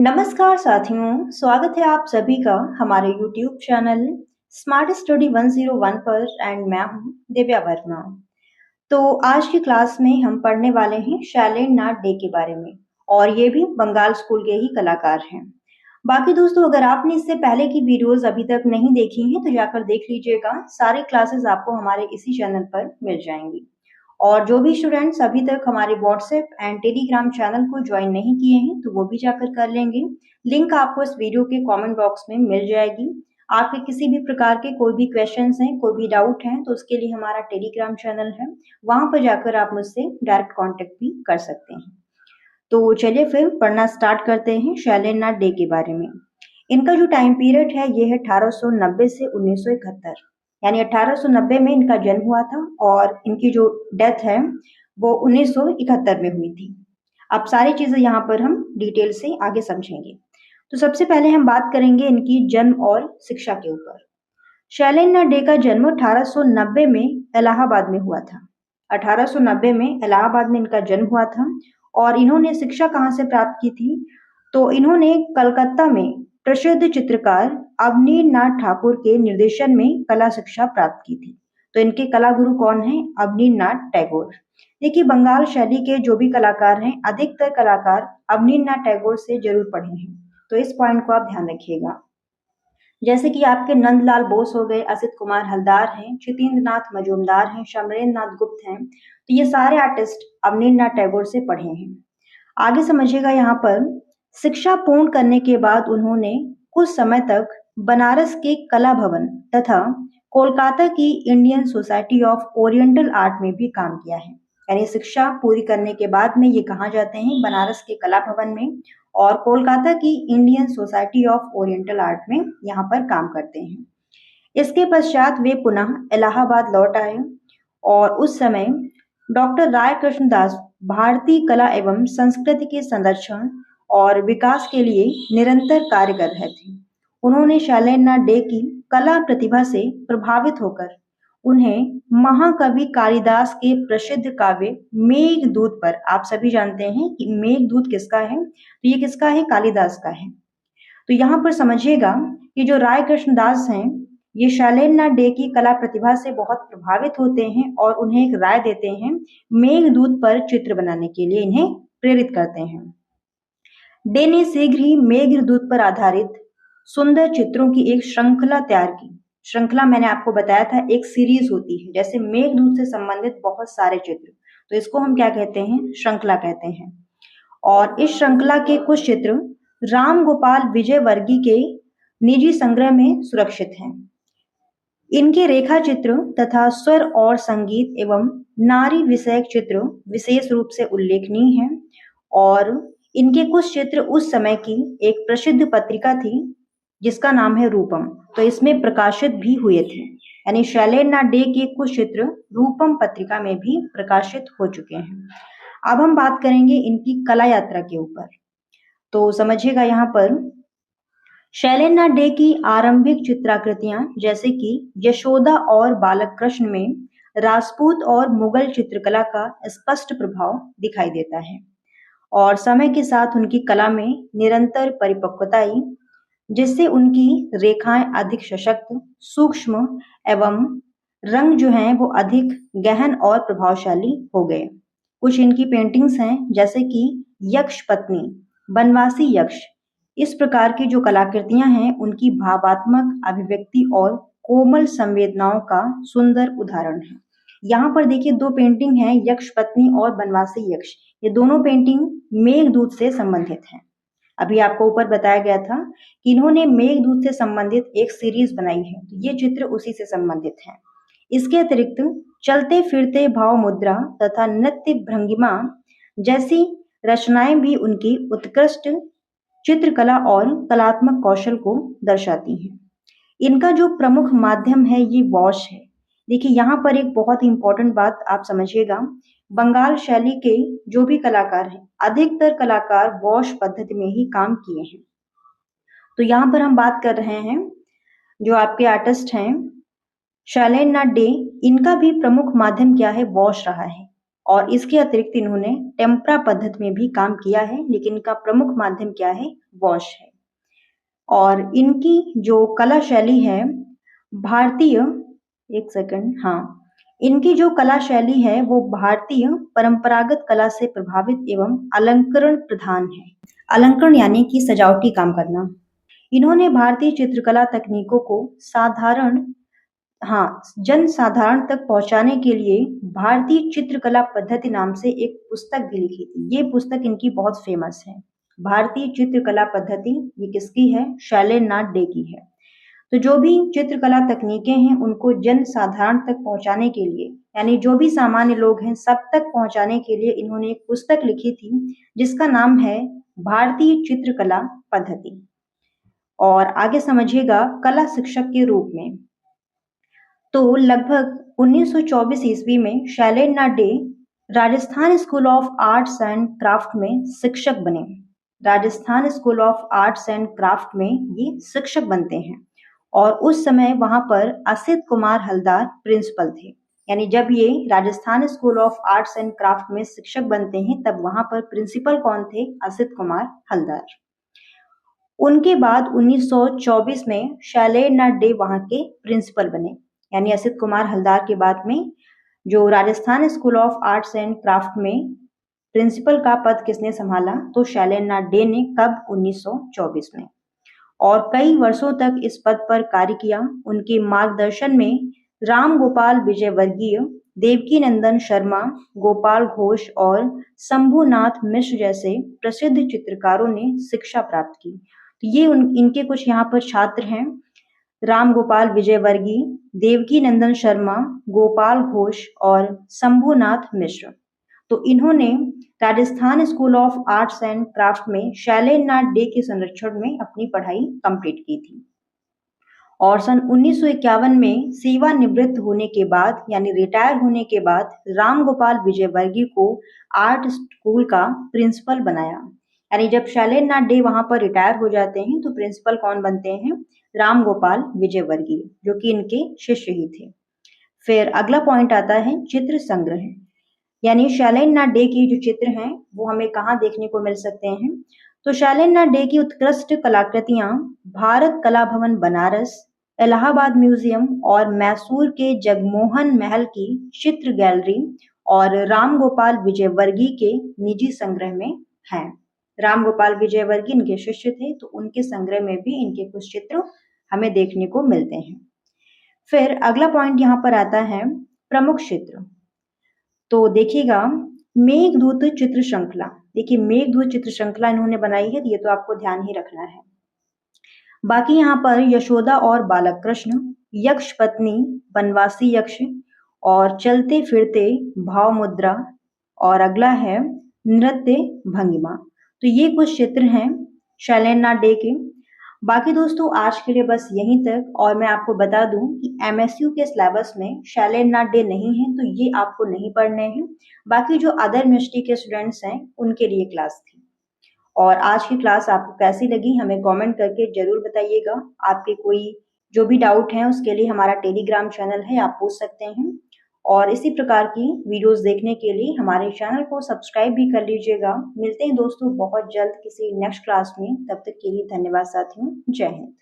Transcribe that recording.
नमस्कार साथियों, स्वागत है आप सभी का हमारे YouTube चैनल स्मार्ट स्टडी 101 पर एंड मैं हूं दिव्या वर्मा। तो आज की क्लास में हम पढ़ने वाले हैं शैलेन नाथ डे के बारे में और ये भी बंगाल स्कूल के ही कलाकार हैं। बाकी दोस्तों, अगर आपने इससे पहले की वीडियोस अभी तक नहीं देखी हैं तो जाकर देख लीजिएगा। सारे क्लासेस आपको हमारे इसी चैनल पर मिल जाएंगी। और जो भी स्टूडेंट्स अभी तक हमारे व्हाट्सएप एंड टेलीग्राम चैनल को ज्वाइन नहीं किए हैं तो वो भी जाकर कर लेंगे। लिंक आपको इस वीडियो के कमेंट बॉक्स में मिल जाएगी। आपके किसी भी प्रकार के कोई भी क्वेश्चंस हैं, कोई भी डाउट हैं तो उसके लिए हमारा टेलीग्राम चैनल है, वहां पर जाकर आप मुझसे डायरेक्ट कांटेक्ट भी कर सकते हैं। तो चलिए फिर पढ़ना स्टार्ट करते हैं शैलेन नाथ डे के बारे में। इनका जो टाइम पीरियड है ये है 1890 से 1971, यानी 1890 में इनका जन्म हुआ था और इनकी जो डेथ है वो 1971 में हुई थी। अब सारी चीजें यहाँ पर हम डिटेल से आगे समझेंगे। तो सबसे पहले हम बात करेंगे इनकी जन्म और शिक्षा के ऊपर। शैलेन नाथ डे का जन्म 1890 में इलाहाबाद में हुआ था। 1890 में इलाहाबाद में इनका जन्म हुआ था और इन्होंने शिक्षा कहाँ से प्राप्त की थी, तो इन्होंने कलकत्ता में प्रसिद्ध चित्रकार अवनीन्द्रनाथ ठाकुर के निर्देशन में कला शिक्षा प्राप्त की थी। तो इनके कला गुरु कौन है? अवनीन्द्रनाथ टैगोर। देखिए, बंगाल शैली के जो भी कलाकार हैं, अधिकतर कलाकार अवनीन्द्रनाथ टैगोर से जरूर पढ़े हैं, तो इस पॉइंट को आप ध्यान रखिएगा। जैसे कि आपके नंदलाल बोस हो गए, असित कुमार हलदार हैं, क्षितेंद्र नाथ मजूमदार हैं, शमरेंद्र नाथ गुप्त हैं, तो ये सारे आर्टिस्ट अवनीन्द्रनाथ टैगोर से पढ़े हैं। आगे समझिएगा, यहाँ पर शिक्षा पूर्ण करने के बाद उन्होंने कुछ समय तक बनारस के कला भवन तथा कोलकाता की Indian society of oriental art में भी काम किया है। यानी शिक्षा पूरी करने के बाद में ये कहाँ जाते हैं? बनारस के कला भवन में और कोलकाता की Indian society of oriental art में यहाँ पर काम करते हैं। इसके पश्चात वे पुनः इलाहाबाद लौट आए और उस समय डॉक्टर राय कृष्णदास भारतीय कला एवं संस्कृति के संरक्षण और विकास के लिए निरंतर कार्य कर रहे थे। उन्होंने शैलेन नाथ डे की कला प्रतिभा से प्रभावित होकर उन्हें महाकवि कालिदास के प्रसिद्ध काव्य मेघदूत पर, आप सभी जानते हैं कि मेघदूत किसका है, तो ये किसका है? कालिदास का है। तो यहाँ पर समझिएगा कि जो राय कृष्णदास हैं ये शैलेन नाथ डे की कला प्रतिभा से बहुत प्रभावित होते हैं और उन्हें एक राय देते हैं, मेघदूत पर चित्र बनाने के लिए इन्हें प्रेरित करते हैं। डे ने शीघ्र ही मेघदूत पर आधारित सुंदर चित्रों की एक श्रृंखला तैयार की। श्रृंखला मैंने आपको बताया था एक सीरीज होती है, जैसे मेघदूत से संबंधित बहुत सारे चित्र, तो इसको हम क्या कहते हैं? श्रृंखला कहते हैं। और इस श्रृंखला के कुछ चित्र राम गोपाल विजयवर्गीय के निजी संग्रह में सुरक्षित हैं। इनके रेखा चित्र तथा स्वर और संगीत एवं नारी विषयक चित्र विशेष रूप से उल्लेखनीय हैं और इनके कुछ चित्र उस समय की एक प्रसिद्ध पत्रिका थी जिसका नाम है रूपम, तो इसमें प्रकाशित भी हुए थे। यानी शैलेन नाथ डे के कुछ चित्र रूपम पत्रिका में भी प्रकाशित हो चुके हैं। अब हम बात करेंगे इनकी कला यात्रा के ऊपर। तो समझिएगा, यहाँ पर शैलेन नाथ डे की आरंभिक चित्राकृतियां जैसे कि यशोदा और बालक कृष्ण में राजपूत और मुगल चित्रकला का स्पष्ट प्रभाव दिखाई देता है और समय के साथ उनकी कला में निरंतर परिपक्वता आई, जिससे उनकी रेखाएं अधिक सशक्त, सूक्ष्म एवं रंग जो हैं वो अधिक गहन और प्रभावशाली हो गए। कुछ इनकी पेंटिंग्स हैं जैसे कि यक्ष पत्नी, बनवासी यक्ष। इस प्रकार की जो कलाकृतियां हैं उनकी भावात्मक अभिव्यक्ति और कोमल संवेदनाओं का सुंदर उदाहरण है। यहाँ पर देखिए दो पेंटिंग है, यक्ष पत्नी और बनवासी यक्ष। ये दोनों पेंटिंग मेघदूत से संबंधित हैं। अभी आपको ऊपर बताया गया था कि इन्होंने मेघदूत से संबंधित एक सीरीज बनाई है, तो ये चित्र उसी से संबंधित है। इसके अतिरिक्त चलते फिरते भाव मुद्रा तथा नृत्य भंगिमा जैसी रचनाएं भी उनकी उत्कृष्ट चित्रकला और कलात्मक कौशल को दर्शाती हैं। इनका जो प्रमुख माध्यम है ये वॉश है। देखिए, यहाँ पर एक बहुत ही इंपॉर्टेंट बात आप समझिएगा, बंगाल शैली के जो भी कलाकार हैं अधिकतर कलाकार वॉश पद्धति में ही काम किए हैं। तो यहाँ पर हम बात कर रहे हैं जो आपके आर्टिस्ट हैं शैलेन नाथ डे, इनका भी प्रमुख माध्यम क्या है? वॉश रहा है। और इसके अतिरिक्त इन्होंने टेम्परा पद्धति में भी काम किया है, लेकिन इनका प्रमुख माध्यम क्या है? वॉश है। और इनकी जो कला शैली है भारतीय, एक सेकंड, हाँ, इनकी जो कला शैली है वो भारतीय परंपरागत कला से प्रभावित एवं अलंकरण प्रधान है। अलंकरण यानी कि सजावटी काम करना। इन्होंने भारतीय चित्रकला तकनीकों को साधारण, हाँ, जन साधारण तक पहुंचाने के लिए भारतीय चित्रकला पद्धति नाम से एक पुस्तक भी लिखी थी। ये पुस्तक इनकी बहुत फेमस है। भारतीय चित्रकला पद्धति ये किसकी है? शैलेंद्रनाथ डे की है। तो जो भी चित्रकला तकनीकें हैं उनको जन साधारण तक पहुंचाने के लिए, यानी जो भी सामान्य लोग हैं सब तक पहुंचाने के लिए इन्होंने एक पुस्तक लिखी थी जिसका नाम है भारतीय चित्रकला पद्धति। और आगे समझिएगा कला शिक्षक के रूप में। तो लगभग 1924 ईस्वी में Shailendranath De Rajasthan school of arts and craft में शिक्षक बने। Rajasthan school of arts and craft में ये शिक्षक बनते हैं और उस समय वहां पर असित कुमार हलदार प्रिंसिपल थे। यानी जब ये Rajasthan school of arts and craft में शिक्षक बनते हैं तब वहां पर प्रिंसिपल कौन थे? असित कुमार हलदार। उनके बाद 1924 में शैलेंद्रनाथ डे वहां के प्रिंसिपल बने। यानी असित कुमार हलदार के बाद में जो Rajasthan school of arts and craft में प्रिंसिपल का पद किसने संभाला? तो शैलेंद्रनाथ डे ने। कब? 1924 में। और कई वर्षों तक इस पद पर कार्य किया। उनके मार्गदर्शन में राम गोपाल विजयवर्गीय, देवकी नंदन शर्मा, गोपाल घोष और शंभुनाथ मिश्र जैसे प्रसिद्ध चित्रकारों ने शिक्षा प्राप्त की। तो ये इनके कुछ यहाँ पर छात्र हैं, राम गोपाल विजयवर्गीय, देवकी नंदन शर्मा, गोपाल घोष और शंभुनाथ मिश्र। तो इन्होंने Rajasthan school of arts and craft में शैलेंद्रनाथ डे के संरक्षण में अपनी पढ़ाई कंप्लीट की थी। और सन 1951 में सेवानिवृत्त होने के बाद, यानी रिटायर होने के बाद, राम गोपाल विजयवर्गीय को आर्ट स्कूल का प्रिंसिपल बनाया। यानी जब शैलेंद्रनाथ डे वहां पर रिटायर हो जाते हैं तो प्रिंसिपल कौन बनते हैं? राम गोपाल विजयवर्गीय, जो कि इनके शिष्य ही थे। फिर अगला पॉइंट आता है चित्र संग्रह। यानी शैलेंद्रनाथ डे की जो चित्र हैं वो हमें कहाँ देखने को मिल सकते हैं? तो शैलेंद्रनाथ डे की उत्कृष्ट कलाकृतियां भारत कला भवन बनारस, इलाहाबाद म्यूजियम और मैसूर के जगमोहन महल की चित्र गैलरी और राम गोपाल विजयवर्गीय के निजी संग्रह में हैं। राम गोपाल विजयवर्गीय इनके शिष्य थे, तो उनके संग्रह में भी इनके कुछ चित्र हमें देखने को मिलते हैं। फिर अगला पॉइंट यहाँ पर आता है प्रमुख चित्र। तो देखिएगा मेघदूत चित्र श्रृंखला। देखिए मेघदूत चित्र श्रृंखला इन्होंने बनाई है, ये तो आपको ध्यान ही रखना है। बाकी यहाँ पर यशोदा और बालक कृष्ण, यक्ष पत्नी, बनवासी यक्ष और चलते फिरते भाव मुद्रा, और अगला है नृत्य भंगिमा। तो ये कुछ चित्र हैं शैलेंद्रनाथ डे के। बाकी दोस्तों आज के लिए बस यहीं तक। और मैं आपको बता दूं कि एमएसयू के सिलेबस में शैलेंद्रनाथ डे नहीं है, तो ये आपको नहीं पढ़ने हैं। बाकी जो अदर यूनिवर्सिटी के स्टूडेंट्स हैं उनके लिए क्लास थी। और आज की क्लास आपको कैसी लगी हमें कमेंट करके जरूर बताइएगा। आपके कोई जो भी डाउट है उसके लिए हमारा टेलीग्राम चैनल है, आप पूछ सकते हैं। और इसी प्रकार की वीडियोस देखने के लिए हमारे चैनल को सब्सक्राइब भी कर लीजिएगा। मिलते हैं दोस्तों बहुत जल्द किसी नेक्स्ट क्लास में। तब तक के लिए धन्यवाद साथियों। जय हिंद।